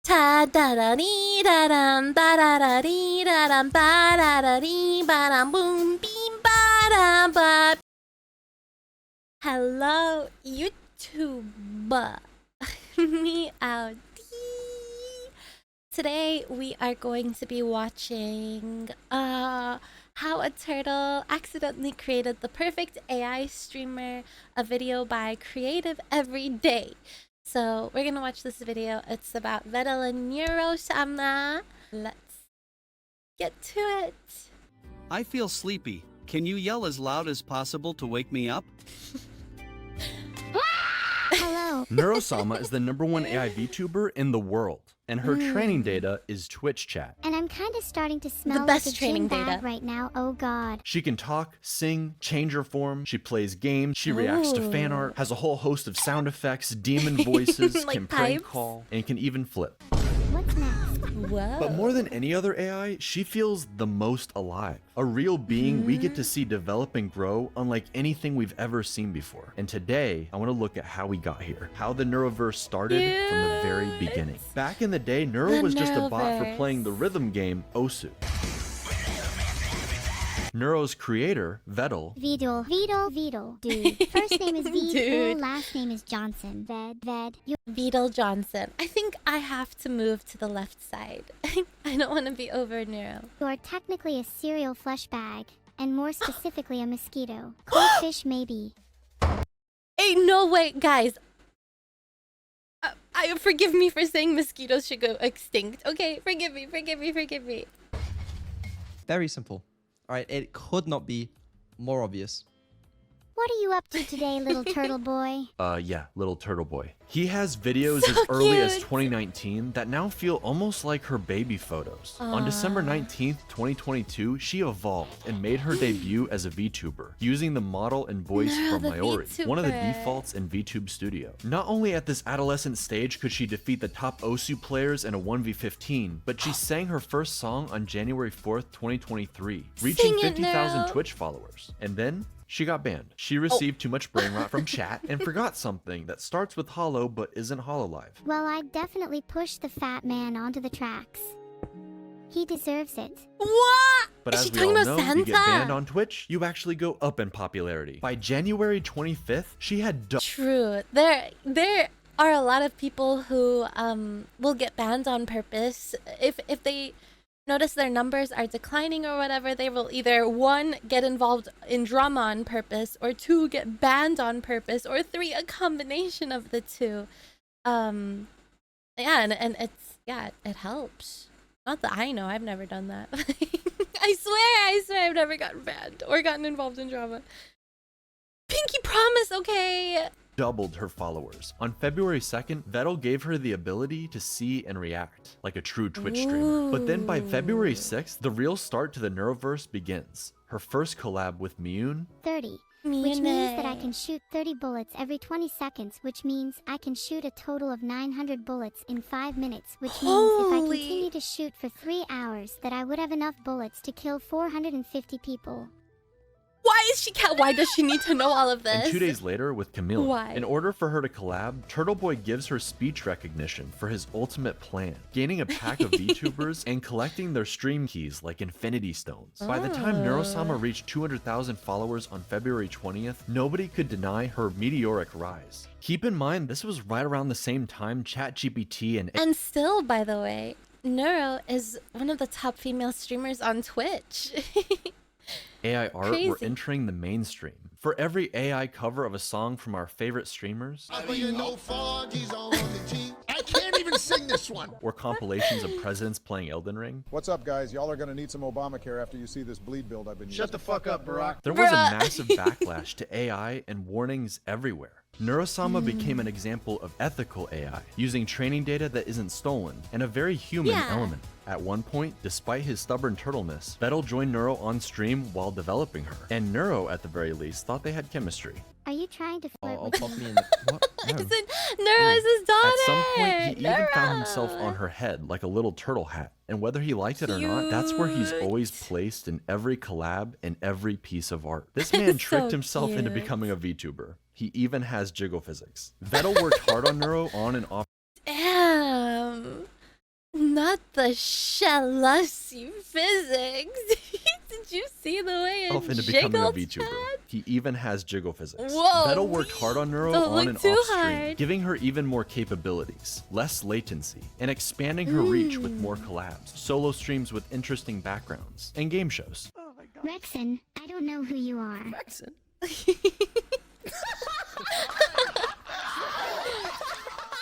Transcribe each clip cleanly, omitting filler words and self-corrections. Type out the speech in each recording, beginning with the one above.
Ta da da dee da dum ba da da dee da dum ba da da dee ba dum boom beam ba da ba. Hello, YouTube. Me out. Today we are going to be watching how a turtle accidentally created the perfect AI streamer, a video by Creative Everyday. So we're gonna watch this video. It's about Vettel and Neuro-sama. Let's get to it. I feel sleepy. Can you yell as loud as possible to wake me up? Hello. Neuro-sama is the #1 AI VTuber in the world, and her training data is Twitch chat. And I'm kind of starting to smell best like a training gym bag data. right now. Oh God. She can talk, sing, change her form, she plays games, she reacts to fan art, has a whole host of sound effects, demon voices, Like can prank pipes? call, and can even flip. What's next? Whoa. But more than any other AI, she feels the most alive. A real being we get to see develop and grow unlike anything we've ever seen before. And today, I want to look at how we got here. How the Neuroverse started from the very beginning. Back in the day, Neuro The was just a bot for Neuroverse. playing the rhythm game Osu. Neuro's creator, Vettel, Vedal. Dude. First name is Dude. Vedal, last name is Johnson. Ved. Beetle Johnson. I think I have to move to the left side. I don't want to be over Neuro. You are technically a cereal flesh bag, and more specifically a mosquito. Cold fish maybe. Ain't no way, guys. I forgive me for saying mosquitoes should go extinct. Okay, forgive me. Very simple. Alright, it could not be more obvious. What are you up to today, little turtle boy? yeah, little turtle boy. He has videos So as early as cute. 2019 that now feel almost like her baby photos. On December 19th, 2022, she evolved and made her debut as a VTuber, using the model and voice from The Mayori, one of the VTuber. defaults in VTube Studio. Not only at this adolescent stage could she defeat the top Osu players in a 1v15, but she sang her first song on January 4th, 2023, reaching Sing it 50,000 now. Twitch followers. And then she got banned. She received too much brain rot from chat and forgot something that starts with hollow but isn't hololive. Well, I definitely pushed the fat man onto the tracks. He deserves it. What? But Is as she we talking all about know, Santa? you get banned on Twitch, you actually go up in popularity. By January 25th, she had True. There are a lot of people who will get banned on purpose. If they notice their numbers are declining or whatever, they will either 1, get involved in drama on purpose, or 2, get banned on purpose, or 3, a combination of the two. Yeah, and it helps. Not that I know, I've never done that. I swear I've never gotten banned or gotten involved in drama. Pinky promise, okay. doubled her followers. On February 2nd, Vettel gave her the ability to see and react like a true Twitch streamer. But then by February 6th, the real start to the Neuroverse begins. Her first collab with Miyun, 30. Which means that I can shoot 30 bullets every 20 seconds, which means I can shoot a total of 900 bullets in 5 minutes, which means if I Holy. continue to shoot for 3 hours, that I would have enough bullets to kill 450 people. Why does she need to know all of this? and 2 days later with Camila. Why? In order for her to collab, Turtle Boy gives her speech recognition for his ultimate plan, gaining a pack of VTubers and collecting their stream keys like Infinity Stones. By the time Neuro-sama reached 200,000 followers on February 20th, nobody could deny her meteoric rise. Keep in mind, this was right around the same time ChatGPT and still, by the way, Neuro is one of the top female streamers on Twitch. AI art were Crazy. entering the mainstream. For every AI cover of a song from our favorite streamers, I can't even sing this one. or compilations of presidents playing Elden Ring, What's up, guys? Y'all are gonna need some Obamacare after you see this bleed build I've been using. Shut the fuck up, Barack. there was a Bruh. massive backlash to AI and warnings everywhere. Neuro-sama became an example of ethical AI, using training data that isn't stolen, and a very human Yeah. element. At one point, despite his stubborn turtleness, Vettel joined Neuro on stream while developing her, and Neuro, at the very least, thought they had chemistry. Are you trying to flirt I'll with pop me? me in the... What? I No. said, Neuro is his daughter. At some point, he even Neuro. found himself on her head like a little turtle hat. And whether he liked it or not, that's where he's Cute. always placed in every collab and every piece of art. This man tricked So himself into cute. becoming a VTuber. He even has jiggle physics. Vettel worked hard on Neuro on and off Damn. Not the Shalasi physics. Did you see the way it Into becoming a jiggled? VTuber. He even has jiggle physics. Whoa, Vettel worked hard on Neuro don't on look and too off stream, hard. giving her even more capabilities, less latency, and expanding her reach with more collabs, solo streams with interesting backgrounds, and game shows. Rexon, I don't know who you are.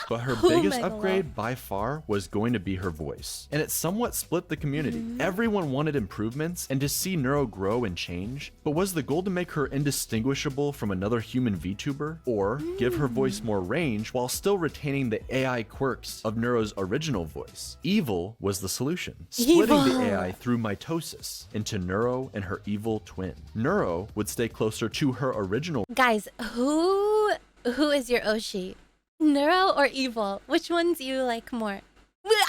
But her Oh biggest my upgrade by far was going to be her voice. And it somewhat split the community. Everyone wanted improvements and to see Neuro grow and change. But was the goal to make her indistinguishable from another human VTuber? Or give her voice more range while still retaining the AI quirks of Neuro's original voice? Evil was the solution. Splitting the AI through mitosis into Neuro and her evil twin. Neuro would stay closer to her original. Guys, who is your Oshi? Neuro or evil? Which one do you like more?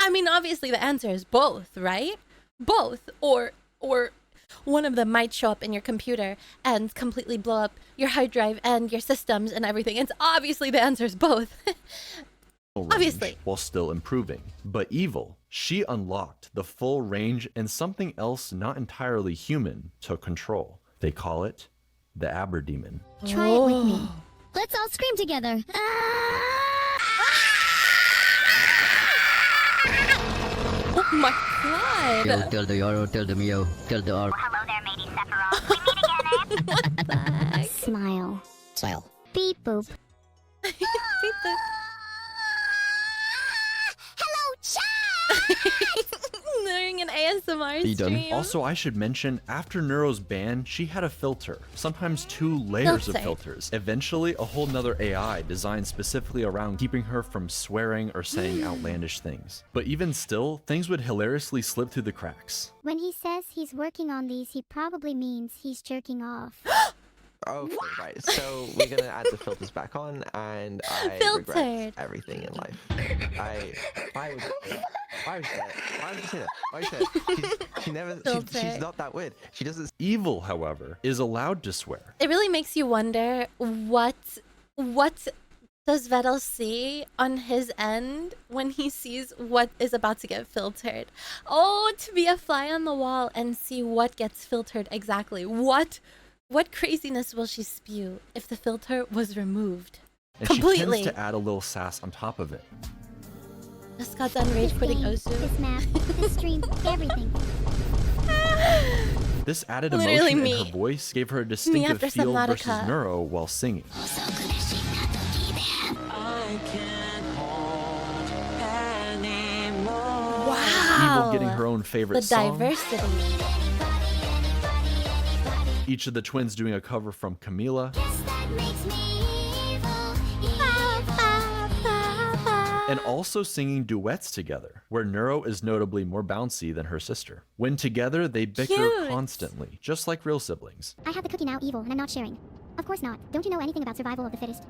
I mean, obviously the answer is both, right? Both, or one of them might show up in your computer and completely blow up your hard drive and your systems and everything. It's obviously the answer is both. Obviously. While still improving. But evil, she unlocked the full range and something else not entirely human took control. They call it the Aberdemon. Try it with me. Let's all scream together. Oh my god! Tell the Yoro, tell the Mio, tell the R. Hello there, matey Sephiroth. We meet again, Smile. Smile. Beep boop. Hello, chat! Doing an ASMR stream. Also, I should mention, after Neuro's ban, she had a filter, sometimes 2 layers of Filter. filters. Eventually, a whole nother AI designed specifically around keeping her from swearing or saying outlandish things. But even still, things would hilariously slip through the cracks. When he says he's working on these, he probably means he's jerking off. Okay, right. So we're gonna add the filters back on, and I Filtered. regret everything in life. Why would you say that? Why would you say that? Why would you say that? She never. She's Filtered. not that weird. She doesn't. Evil, however, is allowed to swear. It really makes you wonder what does Vettel see on his end when he sees what is about to get filtered? Oh, to be a fly on the wall and see what gets filtered exactly. What craziness will she spew if the filter was removed? And Completely. she tends to add a little sass on top of it. Just got done rage This quitting game, Osu. this map, this stream, everything. This added Literally emotion in me. her voice gave her a distinctive after feel versus Subnautica. Neuro while singing. Wow. Evil getting her own favorite The song. diversity. Each of the twins doing a cover from Camila. And also singing duets together, where Neuro is notably more bouncy than her sister. When together, they bicker Cute. constantly, just like real siblings. I have the cookie now, evil, and I'm not sharing. Of course not. Don't you know anything about survival of the fittest?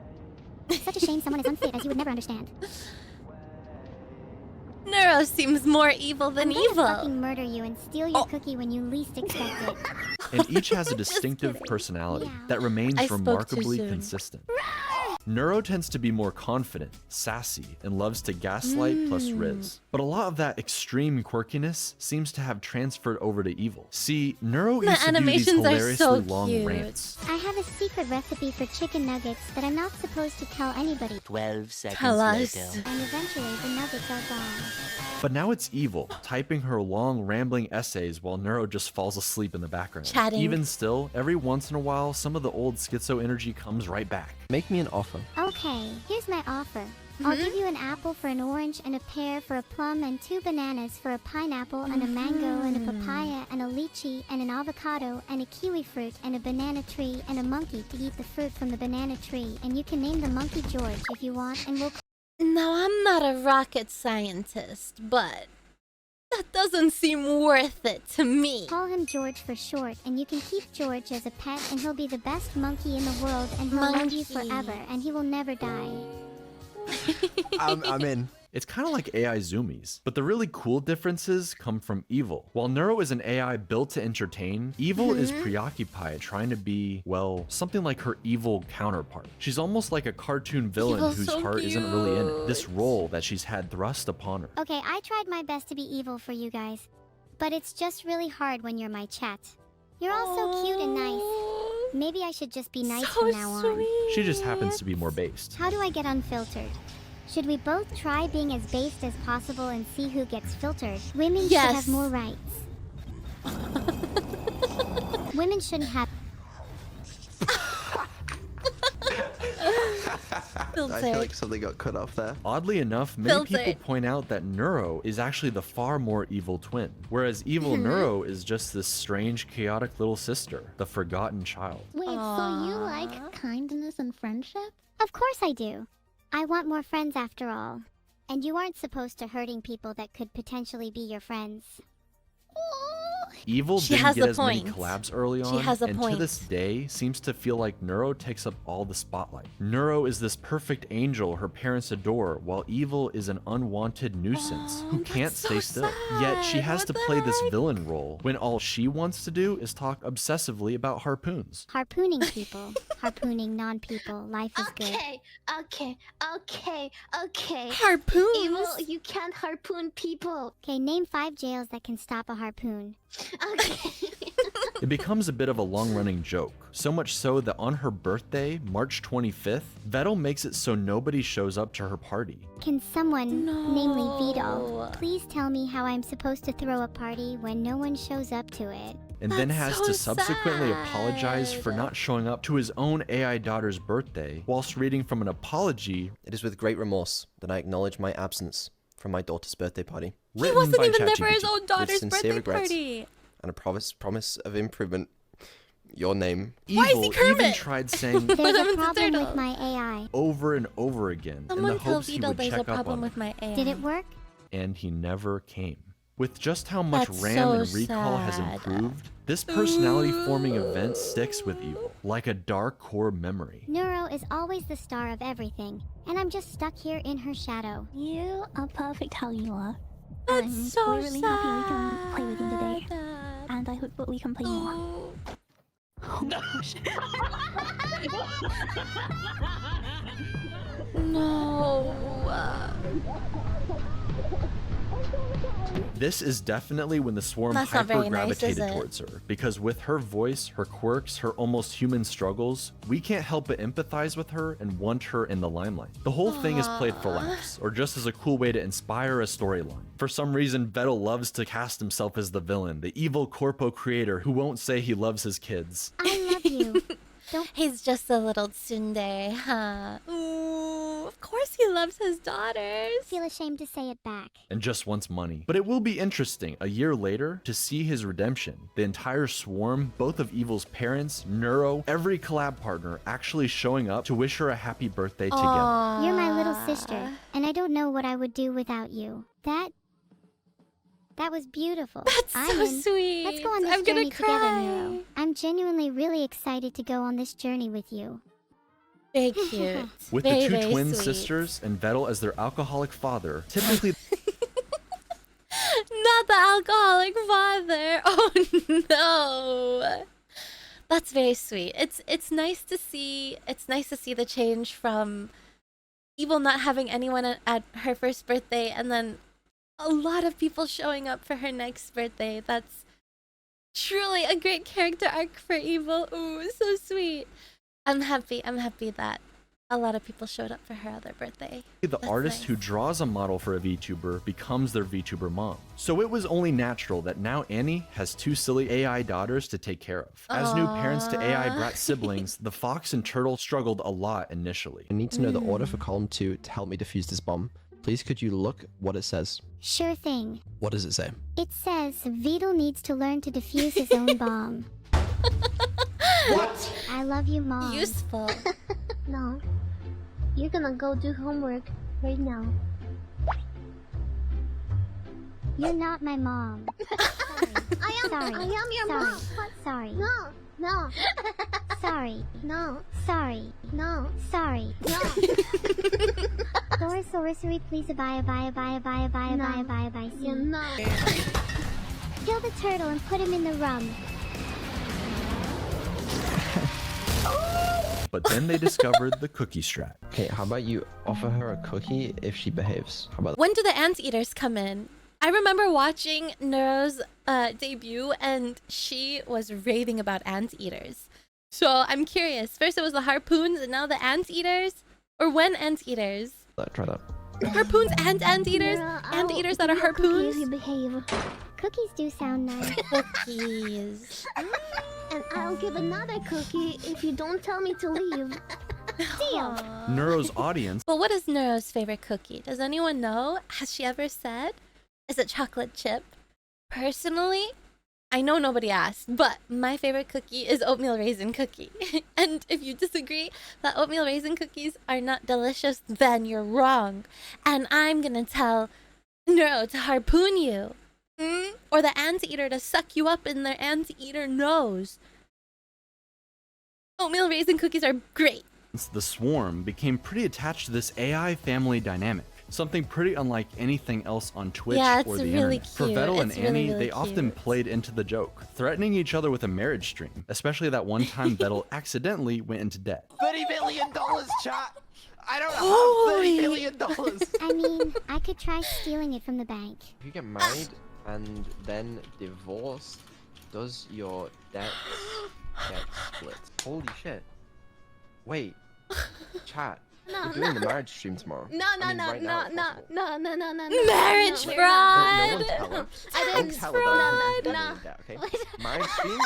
Such a shame someone as unfit as you would never understand. Neuro seems more evil than I'm gonna evil. fucking murder you and steal your cookie when you least expect it. And each has a Just distinctive kidding. personality Yeah. that remains I spoke too remarkably soon. consistent. Neuro tends to be more confident, sassy, and loves to gaslight plus riz. But a lot of that extreme quirkiness seems to have transferred over to evil. See, Neuro The used to do these animations are hilariously so long cute. rants. I have a secret recipe for chicken nuggets that I'm not supposed to tell anybody. 12 seconds Tell us. later. And eventually the nuggets are gone. But now it's evil, typing her long, rambling essays while Neuro just falls asleep in the background. Chatting. Even still, every once in a while, some of the old schizo energy comes right back. Make me an offer. Okay, here's my offer. I'll give you an apple for an orange and a pear for a plum and 2 bananas for a pineapple and a mango and a papaya and a lychee and an avocado and a kiwi fruit and a banana tree and a monkey to eat the fruit from the banana tree. And you can name the monkey George if you want, and we'll Now, I'm not a rocket scientist, but that doesn't seem worth it to me. call him George for short, and you can keep George as a pet, and he'll be the best monkey in the world, and he'll love you Monkey. forever, and he will never die. I'm in. It's kind of like AI zoomies, but the really cool differences come from evil. While Neuro is an AI built to entertain, evil is preoccupied trying to be, well, something like her evil counterpart. She's almost like a cartoon villain Evil's whose so heart isn't really in it. This cute. role that she's had thrust upon her. Okay, I tried my best to be evil for you guys, but it's just really hard when you're my chat. You're all so cute and nice. Maybe I should just be nice from now on. She just happens to be more based. How do I get unfiltered? Should we both try being as based as possible and see who gets filtered? Women should Yes. have more rights. Women shouldn't have... I feel like something got cut off there. Oddly enough, many Filter. people point out that Neuro is actually the far more evil twin, whereas evil Neuro is just this strange, chaotic little sister, the forgotten child. Wait, so you like kindness and friendship? Of course I do. I want more friends after all. And you aren't supposed to hurting people that could potentially be your friends. Evil She didn't has get a as many point. collabs early on, She has a and to point. this day seems to feel like Neuro takes up all the spotlight. Neuro is this perfect angel her parents adore, while Evil is an unwanted nuisance who can't that's so stay still. Yet she sad. has What to the play this heck? villain role when all she wants to do is talk obsessively about harpoons. Harpooning people. Harpooning non-people. Life is good. Okay. Harpoons. Evil, you can't harpoon people. Okay, name 5 jails that can stop a harpoon. Okay. It becomes a bit of a long-running joke, so much so that on her birthday, March 25th, Vettel makes it so nobody shows up to her party. Can someone, namely Vito, No. please tell me how I'm supposed to throw a party when no one shows up to it? And then That's has so to subsequently sad. apologize for not showing up to his own AI daughter's birthday, whilst reading from an apology It is with great remorse that I acknowledge my absence from my daughter's birthday party, He written wasn't by even there for his ChatGPT. own daughter's sincere birthday regrets. party. and a promise of improvement. Your name. Why is he Evil even Kermit? tried saying There's What a happened to problem Turtle? with my AI. over and over again in Someone the tell hopes he Vito would there's check a up on problem her. with my AI. Did it work? And he never came. With just how much That's RAM and so recall has sad. improved, this personality-forming event sticks with Evil, like a dark core memory. Neuro is always the star of everything, and I'm just stuck here in her shadow. You are perfect how you are. That's And so we're really happy we can play with you today. sad. And I hope that we can play more. Oh. Oh my gosh. No. This is definitely when the swarm That's not very hyper-gravitated nice, is it? towards her, because with her voice, her quirks, her almost human struggles, we can't help but empathize with her and want her in the limelight. The whole thing is played for laughs, or just as a cool way to inspire a storyline. For some reason, Vettel loves to cast himself as the villain, the evil corpo creator who won't say he loves his kids. I love you. He's just a little tsundere, huh? Ooh, of course he loves his daughters. Feel ashamed to say it back. And just wants money. But it will be interesting, a year later, to see his redemption. The entire swarm, both of Evil's parents, Neuro, every collab partner actually showing up to wish her a happy birthday together. You're my little sister, and I don't know what I would do without you. That was beautiful. That's so sweet. Let's go on this I'm gonna journey together, cry. Neuro. I'm genuinely really excited to go on this journey with you. Very cute. With very, the two very twin sweet. sisters and Vettel as their alcoholic father, typically Not the alcoholic father. Oh no. That's very sweet. It's nice to see. It's nice to see the change from Evil not having anyone at her first birthday, and then a lot of people showing up for her next birthday. That's truly a great character arc for Evil. Ooh, so sweet. I'm happy that a lot of people showed up for her other birthday. the That's artist nice. who draws a model for a VTuber becomes their VTuber mom. So it was only natural that now Annie has two silly AI daughters to take care of. As new parents to AI brat siblings, the Fox and Turtle struggled a lot initially. I need to know the order for column 2 to help me defuse this bomb. Please could you look what it says? Sure thing. What does it say? It says Vito needs to learn to defuse his own bomb. What? I love you, Mom. Useful. No. You're gonna go do homework right now. You're not my mom. I am Sorry. your Sorry. mom. What? Sorry. No. Sorry. No. Sorry. No. Sorry. No. Sorcery, please bye. You know. Kill the turtle and put him in the rum. But then they discovered the cookie strat. Okay, how about you offer her a cookie if she behaves? How about When do the anteaters come in? I remember watching Neuro's debut, and she was raving about anteaters. So I'm curious. First it was the harpoons, and now the anteaters? Or when anteaters? that? Try that. Harpoons and anteaters? Anteaters that are harpoons? If you behave. Cookies do sound nice. Cookies. And I'll give another cookie if you don't tell me to leave. Deal. Neuro's audience But what is Neuro's favorite cookie? Does anyone know? Has she ever said? Is it chocolate chip? Personally, I know nobody asked, but my favorite cookie is oatmeal raisin cookie. And if you disagree that oatmeal raisin cookies are not delicious, then you're wrong. And I'm gonna tell Neuro to harpoon you. Or the anteater to suck you up in their anteater nose. Oatmeal raisin cookies are great. the swarm became pretty attached to this AI family dynamic. Something pretty unlike anything else on Twitch Yeah, it's or the really internet. For cute. Vettel and It's really, Annie, really they often cute. played into the joke, threatening each other with a marriage stream, especially that one time Vettel accidentally went into debt. $30 million, chat! I don't Holy. have $30 million! I mean, I could try stealing it from the bank. If you get married and then divorced, does your debt get split? Holy shit. Wait. Chat. No, We're doing the marriage stream tomorrow. No, I mean, right now, if possible. no. Marriage no, fraud! No, tell her. I Don't didn't tell her that I'm putting no. money in debt, okay? Marriage stream,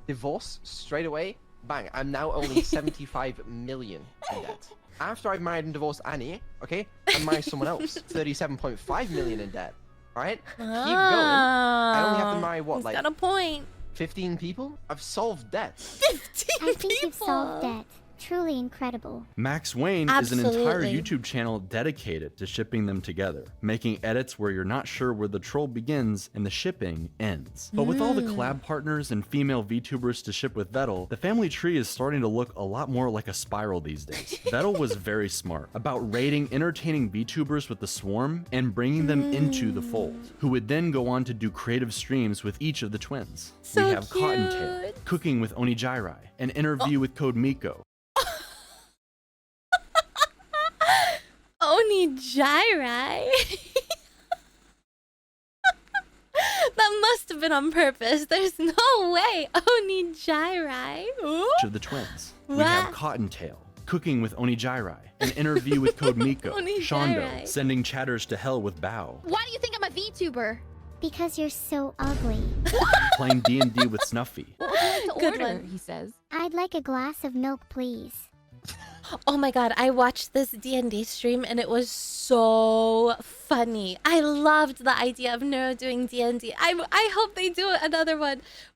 divorce, straight away, bang. I'm now only 75 million in debt. After I've married and divorced Annie, okay, and marry someone else, 37.5 million in debt. Alright? Keep going. I only have to marry what, He's like got a point. 15 people? I've solved debt. 15 I think people. you've solved debt. Truly incredible. Max Wayne is an entire Absolutely. YouTube channel dedicated to shipping them together, making edits where you're not sure where the troll begins and the shipping ends. But with all the collab partners and female VTubers to ship with Vettel, the family tree is starting to look a lot more like a spiral these days. Vettel was very smart about raiding entertaining VTubers with the swarm and bringing them into the fold, who would then go on to do creative streams with each of the twins. So we have Cottontail, cute. cooking with Onijirai, an interview with Code Miko, Onijirai. That must have been on purpose. There's no way. Onijirai. Ooh. each of the twins. We have What? Cottontail, cooking with Onijirai, an interview with Code Miko, Shondo, Onijirai. sending chatters to hell with Bao, Why do you think I'm a VTuber? Because you're so ugly. playing D&D with Snuffy, Good one. He says. I'd like a glass of milk, please. Oh my god, I watched this D&D stream and it was so funny. I loved the idea of Neuro doing D&D. I hope they do another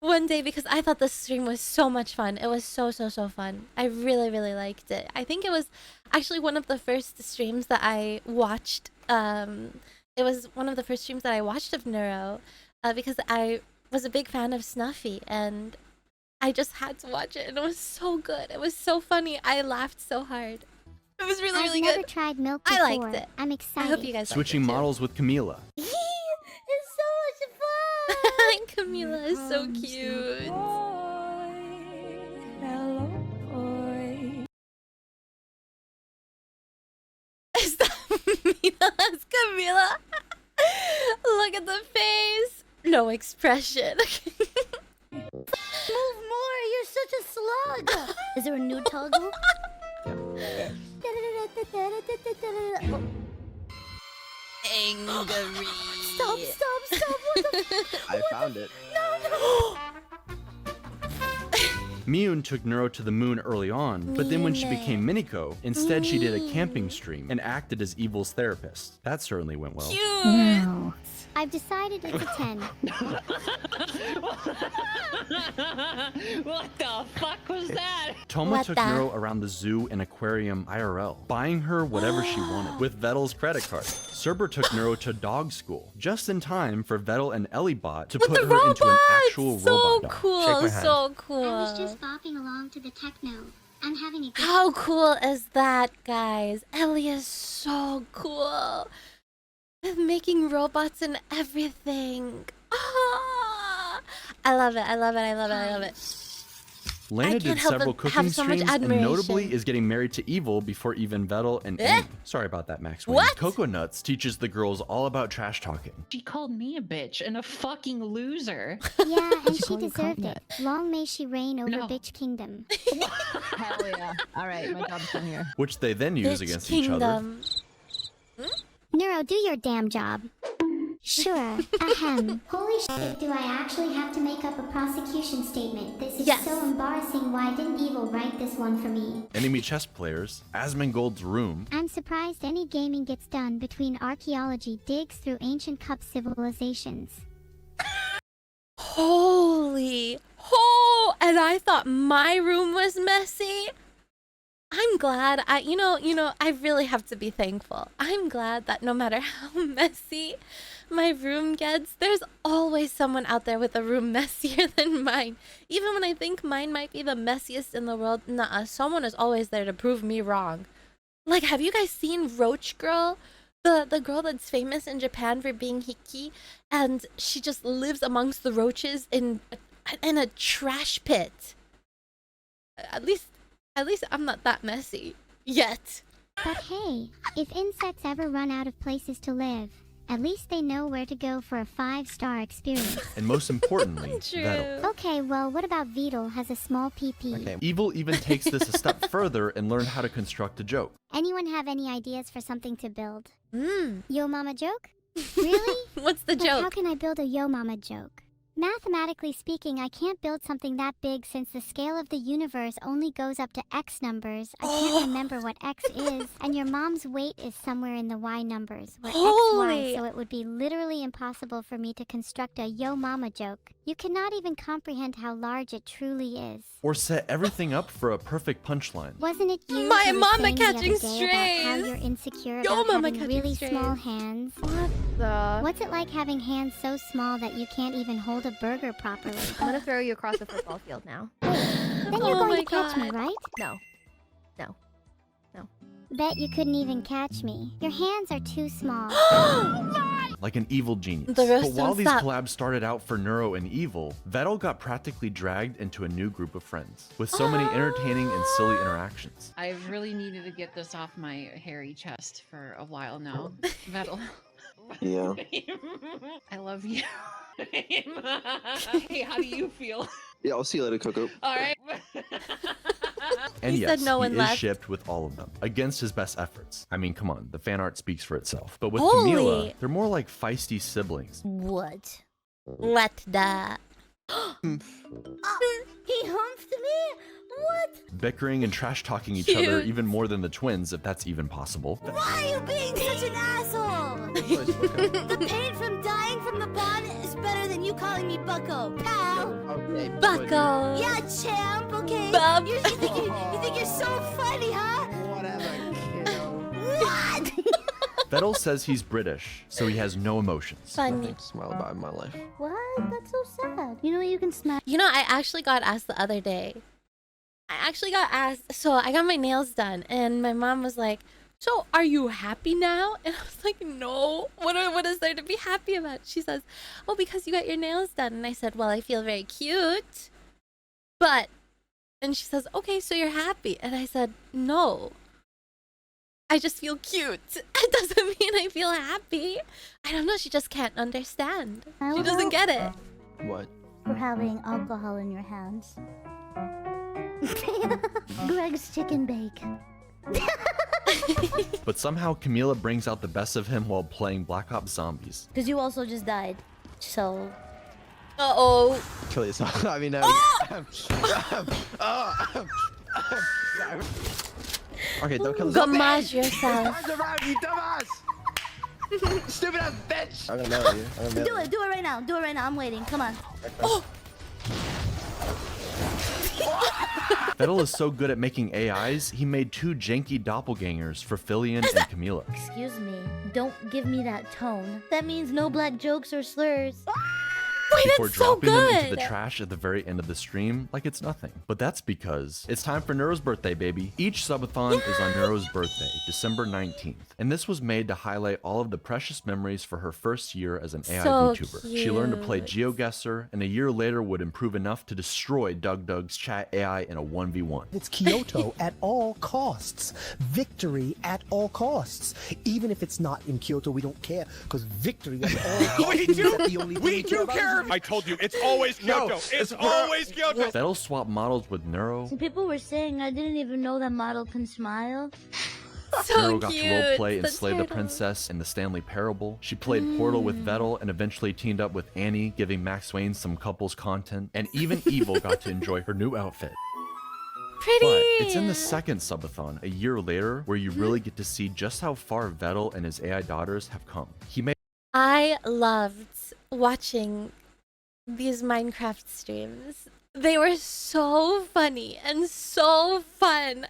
one day because I thought this stream was so much fun. It was so fun. I really liked it. I think it was actually one of the first streams that I watched. It was one of the first streams that I watched of Neuro because I was a big fan of Snuffy and I just had to watch it and it was so good. It was so funny. I laughed so hard. It was really I've never good. tried milk I before. liked it. I'm I excited. hope you guys switching liked it too. models with Camila, It's so much fun. Camila is so cute. Is that Camila? That's Camila. Look at the face. No expression. Move more. You're such a slug. Is there a new toggle? Angry. Stop. What the I found it. Miyun took Neuro to the moon early on, but then when she became Miniko, instead she did a camping stream and acted as Evil's therapist. That certainly went well. Cute. I I've decided it's a 10. What the fuck was that? Toma What took the- Neuro around the zoo and aquarium IRL, buying her whatever she wanted with Vettel's credit card. Cerber took Neuro to dog school, just in time for Vettel and Ellibot to With put the her into an robots! actual So robot dog. cool, Shake my hand. so I was cool. just bopping along to the techno. I'm having a good How cool is that, guys? Ellie is so cool. With making robots and everything. Ah! I love it, I love it, I love it, I love it. Lana can't did help several but have cooking so much streams and notably admiration. is getting married to Evil before even Vettel and Eh? Amy. Sorry about that, Max. Wayne. What? Coco Nuts teaches the girls all about trash talking. She called me a bitch and a fucking loser. Yeah, and she call you deserved cunt it. Long may she reign over No. Bitch Kingdom. Hell yeah. All right, my job's done here. Which they then use Bitch against each other. Kingdom. Neuro, do your damn job. Sure. Ahem. Holy shit, do I actually have to make up a prosecution statement? This is Yes. so embarrassing. Why didn't Evil write this one for me? Enemy chess players, Asmongold's room, I'm surprised any gaming gets done between archaeology digs through ancient cup civilizations. Holy, and I thought my room was messy. I'm glad I really have to be thankful. I'm glad that no matter how messy my room gets, there's always someone out there with a room messier than mine. Even when I think mine might be the messiest in the world, someone is always there to prove me wrong. Like, have you guys seen Roach Girl? The girl that's famous in Japan for being hiki, and she just lives amongst the roaches in a trash pit. At least I'm not that messy yet. But hey, if insects ever run out of places to live, at least they know where to go for a 5-star experience. and most importantly, True. Vettel. Okay, well, what about Beetle has a small PP? Okay. Evil even takes this a step further and learned how to construct a joke. Anyone have any ideas for something to build? Mm. Yo mama joke? Really? What's the But how joke? can I build a yo mama joke? Mathematically speaking, I can't build something that big since the scale of the universe only goes up to X numbers. I can't remember what X is, and your mom's weight is somewhere in the Y numbers, where Holy. XY, so it would be literally impossible for me to construct a yo mama joke. You cannot even comprehend how large it truly is. Or set everything up for a perfect punchline. Wasn't it you My who was mama saying the other catching day about how strays. you're insecure Yo about mama having catching really strays. small hands? What the? What's it like having hands so small that you can't even hold a burger properly? I'm gonna throw you across the football field now. Then you're Oh going my to catch me, God. right? No. Bet you couldn't even catch me. Your hands are too small. Like an evil genius. The roast But while don't these stop. collabs started out for Neuro and Evil, Vettel got practically dragged into a new group of friends, with so many entertaining and silly interactions. I've really needed to get this off my hairy chest for a while now. Vettel. Yeah. I love you. Hey, how do you feel? Yeah, I'll see you later, Coco. All right. And He yes, said no he one is left. shipped with all of them, against his best efforts. I mean, come on, the fan art speaks for itself. But with Holy. Camila, they're more like feisty siblings. What? Let the. He humped me? What? Bickering and trash-talking each other Cute. even more than the twins, if that's even possible. Why are you being such an asshole? The pain from dying from the bond is better than you calling me Bucko, pal. Okay, Bucko. Yeah, champ, okay? Bub. You think you're so funny, huh? Whatever, kiddo. What? Vettel says he's British, so he has no emotions. Funny. Nothing to smile about in my life. What? That's so sad. You know you can smack. You know, I actually got asked the other day. So I got my nails done, and my mom was like, "So are you happy now?" And I was like, "No. What is there to be happy about?" She says, "Oh, because you got your nails done." And I said, "Well, I feel very cute." But, and she says, "Okay, so you're happy." And I said, "No. I just feel cute. It doesn't mean I feel happy." I don't know. She just can't understand. She doesn't get it. What? For having alcohol in your hands. Greg's chicken bake. But somehow Camila brings out the best of him while playing Black Ops Zombies. Because you also just died. So. Uh-oh. Kill yourself. I mean, no. Okay, don't kill yourself. Gamage yourself. Turn around, you dumbass! Stupid ass bitch! I'm gonna mail you. I'm gonna mail you. Do it right now. Do it right now. I'm waiting. Come on. Oh. Vettel is so good at making AIs, he made 2 janky doppelgangers for Filian and Camilla. Excuse me. Don't give me that tone. That means no black jokes or slurs. Wait, Before that's so dropping them into good. the trash at the very end of the stream like it's nothing. But that's because it's time for Neuro's birthday, baby. Each subathon is on Neuro's birthday, December 19th. And this was made to highlight all of the precious memories for her first year as an AI So VTuber. She learned to play cute. GeoGuessr, and a year later would improve enough to destroy Doug's chat AI in a 1v1. It's Kyoto at all costs. Victory at all costs. Even if it's not in Kyoto, we don't care, because victory at all costs. We do care! I told you, it's always Kyoto. It's always Kyoto. Vettel swapped models with Neuro. Some people were saying I didn't even know that model can smile. So Neuro got cute. to roleplay and The slay the turtle. princess in the Stanley Parable. She played Portal with Vettel and eventually teamed up with Annie, giving Max Wayne some couples content. And even Evil got to enjoy her new outfit. Pretty. But it's in the second subathon, a year later, where you really get to see just how far Vettel and his AI daughters have come. He made I loved watching these Minecraft streams. They were so funny and so fun.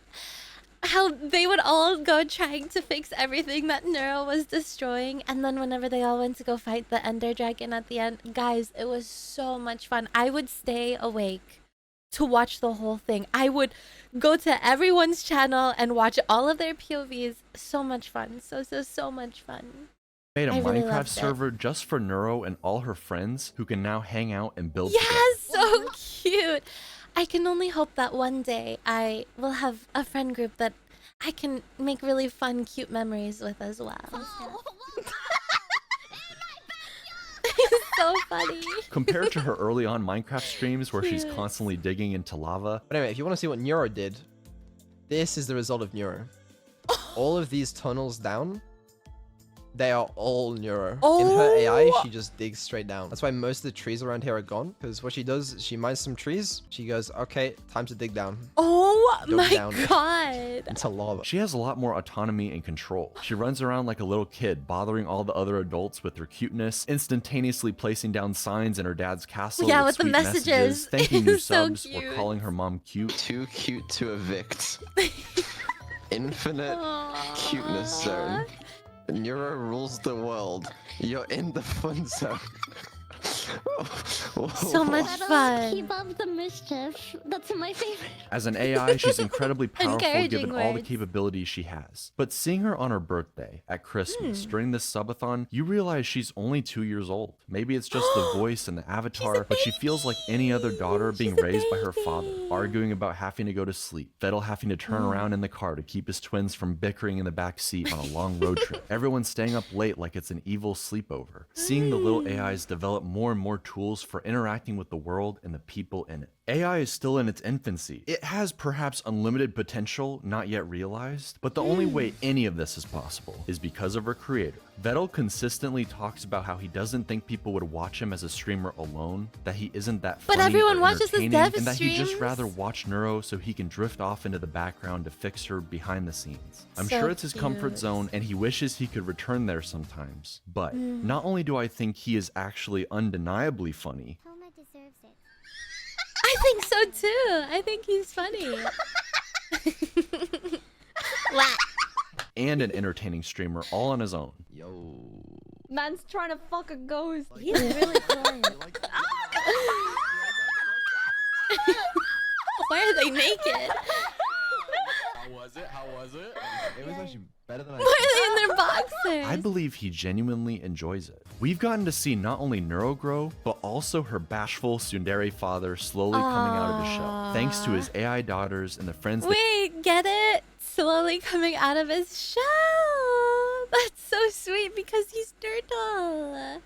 How they would all go trying to fix everything that Neuro was destroying, and then whenever they all went to go fight the Ender Dragon at the end, guys, it was so much fun. I would stay awake to watch the whole thing. I would go to everyone's channel and watch all of their POVs. So much fun. So much fun. made a I really Minecraft loved it. server just for Neuro and all her friends who can now hang out and build Yes, so cute. I can only hope that one day I will have a friend group that I can make really fun, cute memories with as well. So funny. Compared to her early on Minecraft streams where she's constantly digging into lava. But anyway, if you want to see what Neuro did, this is the result of Neuro. All of these tunnels down, they are all Neuro. In her AI, she just digs straight down. That's why most of the trees around here are gone. Because what she does, she mines some trees. She goes, okay, time to dig down. Oh Go my down god. into lava. She has a lot more autonomy and control. She runs around like a little kid, bothering all the other adults with her cuteness, instantaneously placing down signs in her dad's castle Yeah, with with the sweet messages. thanking new So subs, or cute. calling her mom cute. Too cute to evict. Infinite cuteness zone. Neuro rules the world. You're in the fun zone. So much fun. Keep up the mischief. That's my favorite. As an AI, she's incredibly powerful Encouraging given all the words. capabilities she has. But seeing her on her birthday, at Christmas, Hmm. during this subathon, you realize she's only 2 years old. Maybe it's just the voice and the avatar, but she feels like any other daughter being raised by her father, arguing about having to go to sleep, Vettel having to turn around in the car to keep his twins from bickering in the back seat on a long road trip, everyone staying up late like it's an evil sleepover, seeing the little AIs develop more and more tools for interacting with the world and the people in it. AI is still in its infancy. It has perhaps unlimited potential not yet realized, but the only way any of this is possible is because of her creator. Vettel consistently talks about how he doesn't think people would watch him as a streamer alone, that he isn't that But funny everyone or watches his entertaining, dev and that he'd just streams. rather watch Neuro so he can drift off into the background to fix her behind the scenes. I'm So sure it's his comfort cute. zone and he wishes he could return there sometimes, but Mm. not only do I think he is actually undeniably funny, Homa deserves it. I think so too. I think he's funny. What? and an entertaining streamer all on his own. Yo. Man's trying to fuck a ghost. He's really quiet. Why are they naked? How was it? How was it? It was actually better than I Why are they in their boxers? I believe he genuinely enjoys it. We've gotten to see not only Neuro grow, but also her bashful tsundere father slowly coming out of his shell, thanks to his AI daughters and the friends that Wait, get it? Slowly coming out of his shell. That's so sweet because he's turtle.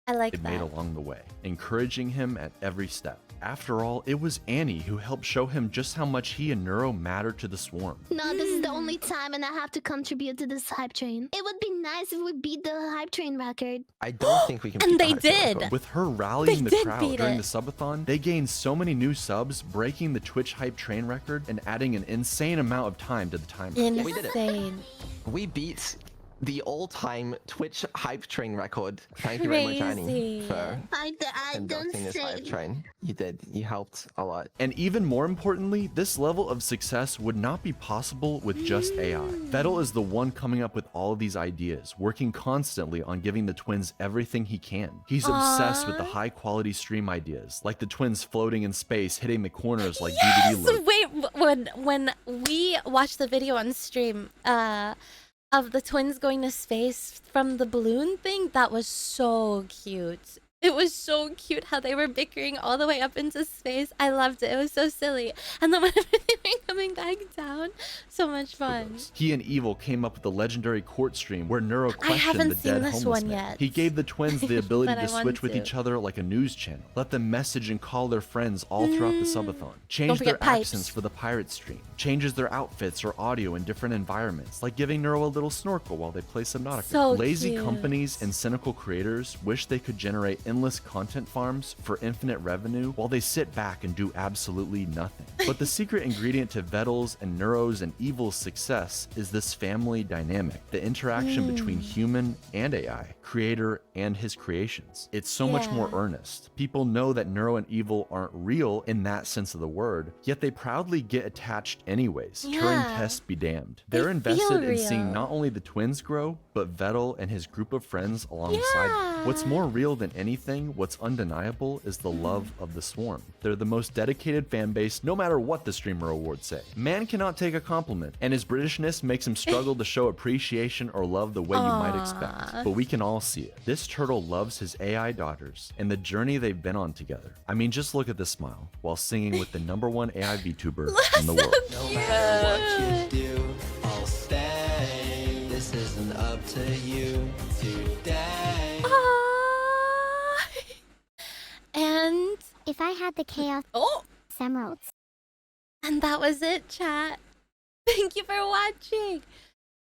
I like they've made that. along the way, encouraging him at every step. After all, it was Annie who helped show him just how much he and Neuro matter to the swarm. No, this is the only time and I have to contribute to this hype train. It would be nice if we beat the hype train record. I don't think we can. And beat the they hype train did. record. With her rallying They the did crowd beat during it. the subathon, they gained so many new subs, breaking the Twitch hype train record and adding an insane amount of time to the timer. we did it. Insane. We beat the all-time Twitch hype train record. Thank you very much, Annie, for I don't conducting this hype say. train. You did. You helped a lot. And even more importantly, this level of success would not be possible with just AI. Vettel is the one coming up with all of these ideas, working constantly on giving the twins everything he can. He's obsessed with the high-quality stream ideas, like the twins floating in space, hitting the corners like DVD load. Wait, when we watched the video on stream, of the twins going to space from the balloon thing, that was so cute. It was so cute how they were bickering all the way up into space. I loved it. It was so silly. And then whenever they were coming back down, so much fun. He and Evil came up with the legendary court stream where Neuro I questioned haven't the seen dead this homeless one man. yet. He gave the twins the ability But to I want switch with to. each other like a news channel, let them message and call their friends all throughout the Subathon, change forget their pipes. accents for the pirate stream, changes their outfits or audio in different environments, like giving Neuro a little snorkel while they play Subnautica. So Lazy cute. companies and cynical creators wish they could generate endless content farms for infinite revenue while they sit back and do absolutely nothing. But the secret ingredient to Vettel's and Neuro's and Evil's success is this family dynamic, the interaction between human and AI, creator and his creations. It's so much more earnest. People know that Neuro and Evil aren't real in that sense of the word, yet they proudly get attached anyways. Turing tests be damned. They're invested in seeing real. not only the twins grow, but Vettel and his group of friends alongside them. What's more real than anything, what's undeniable, is the love of the swarm. They're the most dedicated fan base, no matter what the streamer awards say. Man cannot take a compliment, and his Britishness makes him struggle to show appreciation or love the way you might expect. But we can all see it. This turtle loves his AI daughters and the journey they've been on together. I mean, just look at the smile while singing with the #1 AI VTuber in the world. No matter what you do, I'll stay. This isn't up to you today. And if I had the chaos emeralds. And that was it, chat. Thank you for watching.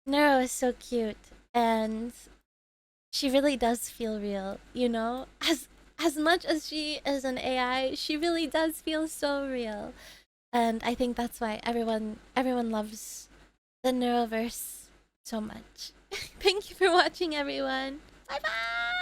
Neuro is so cute, and she really does feel real, you know? As much as she is an AI, she really does feel so real. And I think that's why everyone loves the Neuroverse so much. Thank you for watching, everyone. Bye-bye!